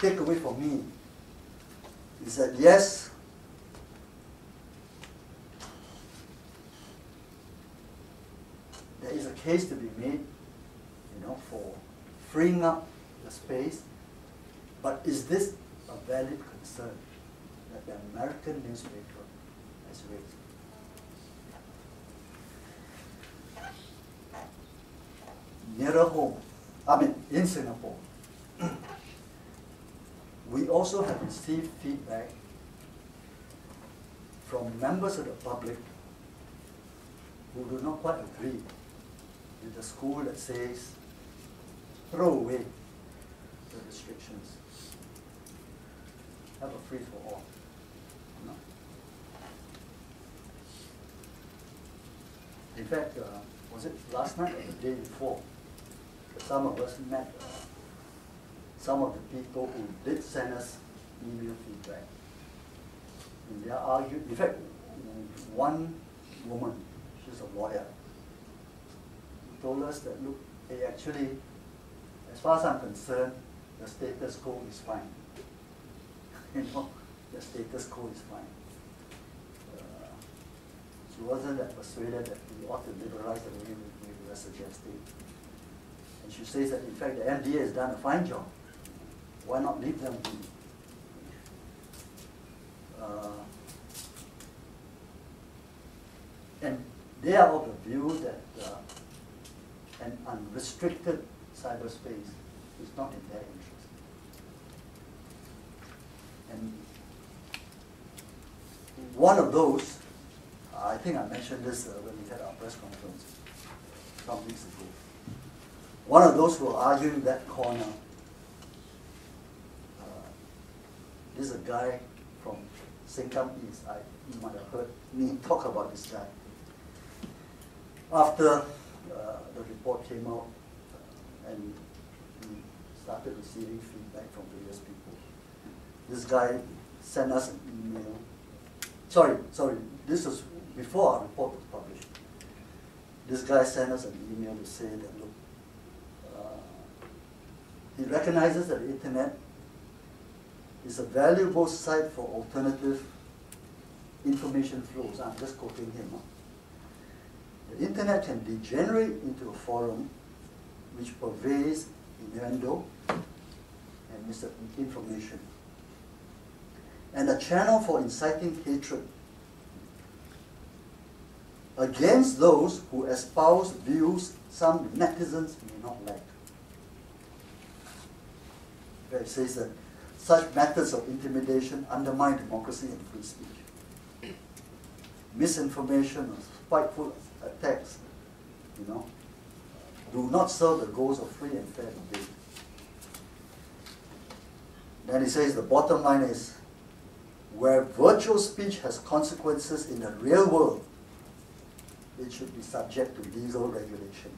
takeaway for me is that yes, there is a case to be made, for freeing up the space, but is this a valid concern that the American newspaper has raised? Nearer home, in Singapore, we also have received feedback from members of the public who do not quite agree with the school that says, throw away the restrictions. Have a free for all. In fact, was it last night or the day before? Some of us met some of the people who did send us email feedback. And they argued, in fact, one woman, she's a lawyer, told us that, look, hey, actually, as far as I'm concerned, the status quo is fine. The status quo is fine. She wasn't that persuaded that we ought to liberalize the way we were suggesting. And she says that, in fact, the MDA has done a fine job. Why not leave them be? And they are of the view that an unrestricted cyberspace is not in their interest. And one of those, I think I mentioned this when we had our press conference some weeks ago. One of those who were arguing that corner, this is a guy from Sengkang East. You might have heard me talk about this guy. After the report came out and we started receiving feedback from various people, this guy sent us an email. Sorry, this was before our report was published. This guy sent us an email to say that, look, he recognizes that the internet is a valuable site for alternative information flows. I'm just quoting him. The internet can degenerate into a forum which purveys innuendo and misinformation, and a channel for inciting hatred against those who espouse views some netizens may not like. It says that such methods of intimidation undermine democracy and free speech. Misinformation or spiteful attacks, do not serve the goals of free and fair debate. Then he says the bottom line is, where virtual speech has consequences in the real world, it should be subject to legal regulation.